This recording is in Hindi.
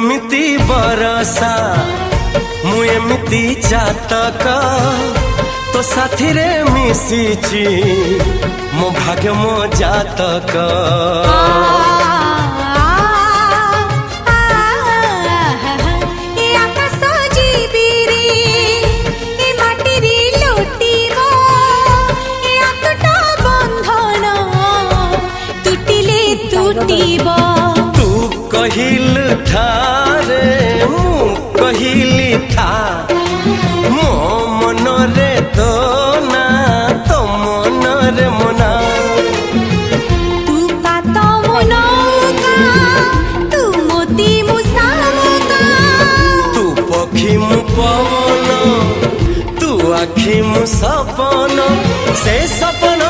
एमिति बरसा मु एमिति चातक तो साथी रे मिशिची मो भाग्य मो जातक। तू कहिल थारे मु कहिली था मो मन रे तो ना तो मन रे मना। तू का तो मनो का तू मोती मुसामो का तू पखी मु पवन तू आखी मु सपन से सपन